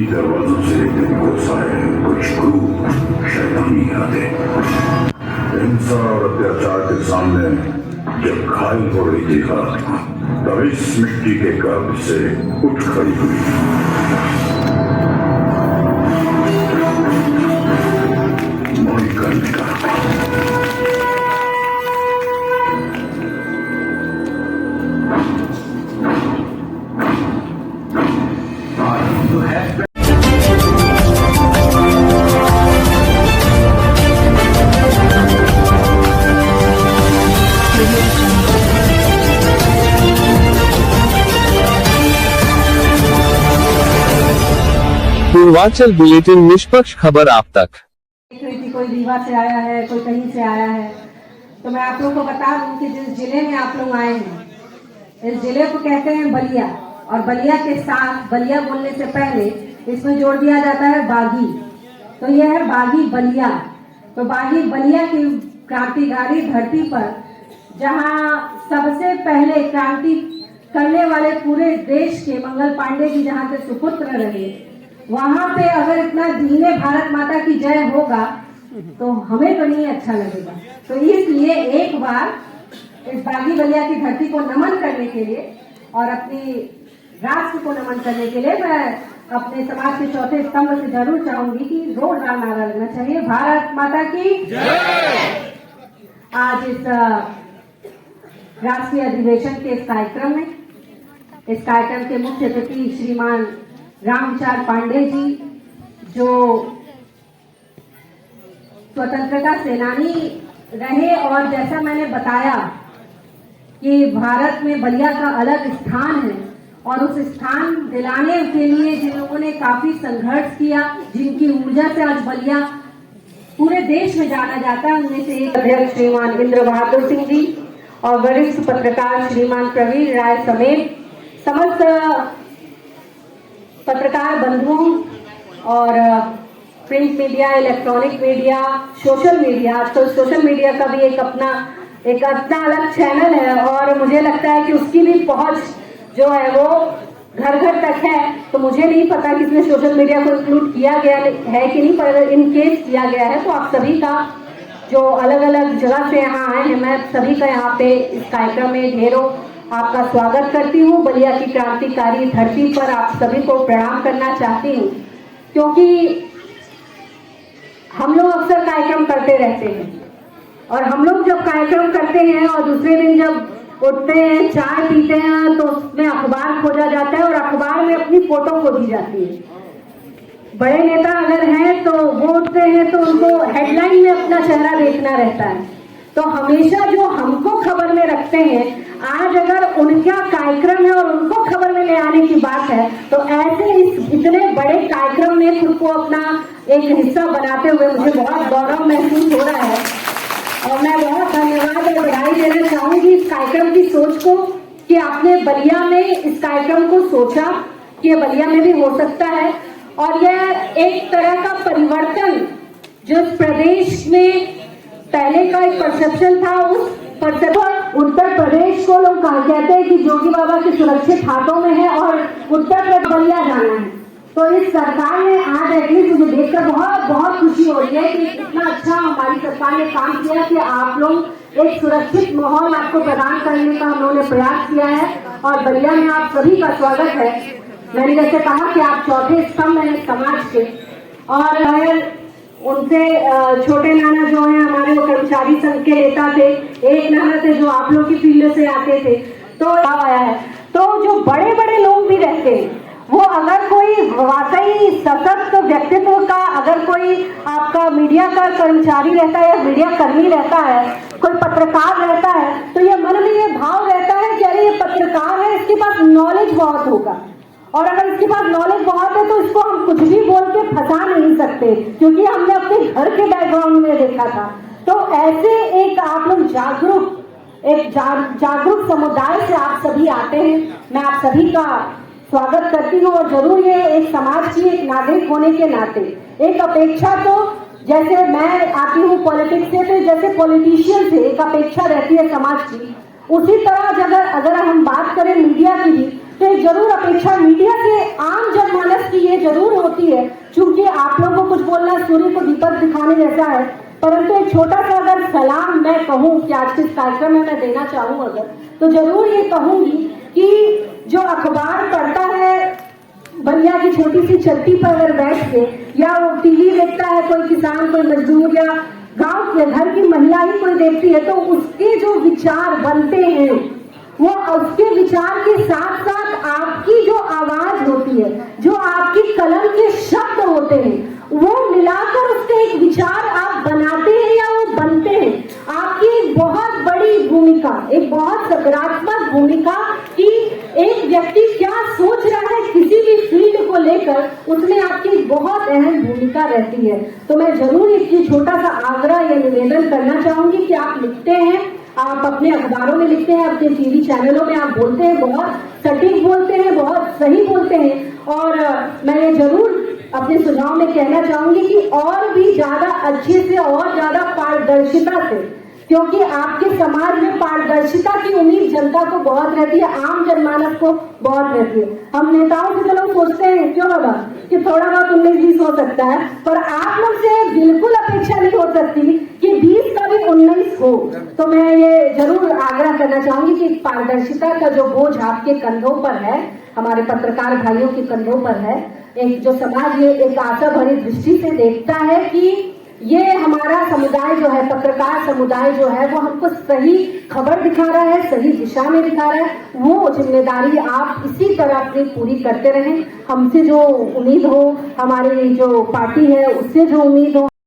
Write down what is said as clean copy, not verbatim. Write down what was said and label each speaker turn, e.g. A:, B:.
A: दरवाजों से बहुत सारे कुछ क्रूर शैतानी आते। हिंसा और अत्याचार के सामने जब घायल हो रही थी तब इस मिट्टी के गर्भ से उठ खड़ी हुई। मोनिका ने कहा,
B: पूर्वांचल बुलेटिन निष्पक्ष खबर आप तक।
C: कोई रीवा से आया है, कोई कहीं से आया है, तो मैं आप लोगों को बता दूं कि जिस जिले में आप लोग आए हैं, इस जिले को कहते हैं बलिया। और बलिया के साथ बलिया बोलने से पहले इसमें जोड़ दिया जाता है बागी। तो यह है बागी बलिया। तो बागी बलिया की क्रांतिकारी धरती पर जहां सबसे पहले क्रांति करने वाले पूरे देश के मंगल पांडे जी जहां के सुपुत्र रहे, वहां पे अगर इतना दीने भारत माता की जय होगा तो हमें तो नहीं अच्छा लगेगा। तो इसलिए एक बार इस बागी बलिया की धरती को नमन करने के लिए और अपनी राष्ट्र को नमन करने के लिए मैं अपने समाज के चौथे स्तंभ से जरूर चाहूंगी कि जोरदार नारा लगना चाहिए, भारत माता की जय। आज इस राष्ट्रीय अधिवेशन के इस कार्यक्रम के मुख्य अतिथि श्रीमान रामविचार पांडे जी, जो स्वतंत्रता सेनानी रहे और जैसा मैंने बताया कि भारत में बलिया का अलग स्थान है और उस स्थान दिलाने के लिए जिन लोगों ने काफी संघर्ष किया, जिनकी ऊर्जा से आज बलिया पूरे देश में जाना जाता है, उनमें से एक अध्यक्ष श्रीमान इंद्र बहादुर सिंह जी और वरिष्ठ पत्रकार श्रीमान प्रवीण राय समेत समस्त पत्रकार बंधुओं और print media, electronic media, social media. तो सोशल मीडिया का भी एक अपना अलग चैनल है और मुझे लगता है कि उसकी भी पहुंच जो है वो घर घर तक है। तो मुझे नहीं पता कि इसमें सोशल मीडिया को इंक्लूड किया गया है कि नहीं, पर अगर इन केस किया गया है तो आप सभी का जो अलग अलग जगह से यहाँ आए हैं, मैं सभी का यहाँ पे इस कार्यक्रम में ढेरों आपका स्वागत करती हूँ। बलिया की क्रांतिकारी धरती पर आप सभी को प्रणाम करना चाहती हूँ, क्योंकि हम लोग अक्सर कार्यक्रम करते रहते हैं और हम लोग जब कार्यक्रम करते हैं और दूसरे दिन जब उठते हैं, चाय पीते हैं, तो उसमें अखबार खोजा जाता है और अखबार में अपनी फोटो खोजी जाती है। बड़े नेता अगर हैं तो वो उठते हैं तो उनको हेडलाइन में अपना चेहरा देखना रहता है। तो हमेशा जो हमको खबर में रखते हैं, आज अगर उनका कार्यक्रम है और उनको खबर में ले आने की बात है, तो ऐसे इस इतने बड़े कार्यक्रम में खुद को अपना एक हिस्सा बनाते हुए मुझे बहुत गौरव महसूस हो रहा है और मैं बहुत धन्यवाद और बधाई देना चाहूंगी इस कार्यक्रम की सोच को कि आपने बलिया में इस कार्यक्रम को सोचा कि बलिया में भी हो सकता है। और यह एक तरह का परिवर्तन जो प्रदेश में पहले का एक परसेप्शन था, उस परसेप्शन उत्तर प्रदेश को लोग कहते हैं कि जोगी बाबा के सुरक्षित हाथों में है और उत्तर प्रदेश बलिया जाना है। तो इस सरकार ने आज एटलीस्ट मुझे देखकर बहुत खुशी हो रही है कि इतना अच्छा हमारी सरकार ने काम किया कि आप लोग एक सुरक्षित माहौल आपको प्रदान करने का हम लोगों ने प्रयास किया है और बलिया में आप सभी का स्वागत है। मैंने जैसे कहा कि आप चौथे स्तंभ हैं समाज के और उनसे छोटे नाना जो है हमारे वो कर्मचारी संघ के नेता थे, एक नाना थे जो आप लोग की फील्ड से आते थे, तो आया है। तो जो बड़े बड़े लोग भी रहते हैं, वो अगर कोई वाकई सशक्त व्यक्तित्व का अगर कोई आपका मीडिया का कर्मचारी रहता है या मीडिया कर्मी रहता है, कोई पत्रकार रहता है, तो ये मन में ये भाव रहता है कि अरे ये पत्रकार है, इसके पास नॉलेज बहुत होगा और अगर इसके पास नॉलेज बहुत है तो इसको हम कुछ भी बोल के फंसा नहीं सकते, क्योंकि हमने अपने घर के बैकग्राउंड में देखा था। तो ऐसे एक आप लोग जागरूक समुदाय से आप सभी आते हैं, मैं आप सभी का स्वागत करती हूँ और जरूर ये एक समाज की एक नागरिक होने के नाते एक अपेक्षा, तो जैसे मैं आती हूँ पॉलिटिक्स से, तो जैसे पॉलिटिशियन से एक अपेक्षा रहती है समाज की, उसी तरह अगर हम बात करें मीडिया की भी, तो जरूर अपेक्षा मीडिया के आम जनमानस की ये जरूर होती विपद दिखाने जैसा है, परंतु एक छोटा सा अगर सलाम मैं कहूँ कि आज के इस कार्यक्रम में मैं देना चाहूँ अगर, तो जरूर ये कहूंगी कि जो अखबार पढ़ता है बलिया की छोटी सी छत्ती पर अगर बैठ के, या वो टीवी देखता है कोई किसान, कोई मजदूर, या गांव के घर की महिला ही कोई देखती है, तो उसके जो विचार बनते हैं वो उसके विचार के साथ साथ आपकी जो आवाज होती है, जो आपकी कलम के शब्द होते हैं, वो मिलाकर उसके एक विचार आप बनाते हैं या वो बनते हैं। आपकी एक बहुत बड़ी भूमिका, एक बहुत सकारात्मक भूमिका कि एक व्यक्ति क्या सोच रहा है किसी भी फील्ड को लेकर, उसमें आपकी बहुत अहम भूमिका रहती है। तो मैं जरूर इसकी छोटा सा आग्रह या निवेदन करना चाहूंगी कि आप लिखते हैं, आप अपने अखबारों में लिखते हैं, अपने टीवी चैनलों में आप बोलते हैं, बहुत सटीक बोलते हैं, बहुत सही बोलते हैं, और मैं ये जरूर अपने सुझाव में कहना चाहूंगी कि और भी ज्यादा अच्छे से और ज्यादा पारदर्शिता से, क्योंकि आपके समाज में पारदर्शिता की उम्मीद जनता को बहुत रहती है, आम जनमानस को बहुत रहती है। हम नेताओं से चलो सोचते हैं क्यों बाबा कि थोड़ा बहुत 19-20 हो सकता है, पर आप लोग से बिल्कुल अपेक्षा नहीं हो सकती कि 20 का भी 19 हो। तो मैं ये जरूर आग्रह करना चाहूंगी कि पारदर्शिता का जो बोझ आपके कंधों पर है, हमारे पत्रकार भाइयों के कंधों पर है, एक जो समाज ये एक आशा भरी दृष्टि से देखता है कि ये हमारा समुदाय जो है, पत्रकार समुदाय जो है, वो हमको सही खबर दिखा रहा है, सही दिशा में दिखा रहा है, वो जिम्मेदारी आप इसी तरह अपनी पूरी करते रहें। हमसे जो उम्मीद हो, हमारी जो पार्टी है उससे जो उम्मीद हो,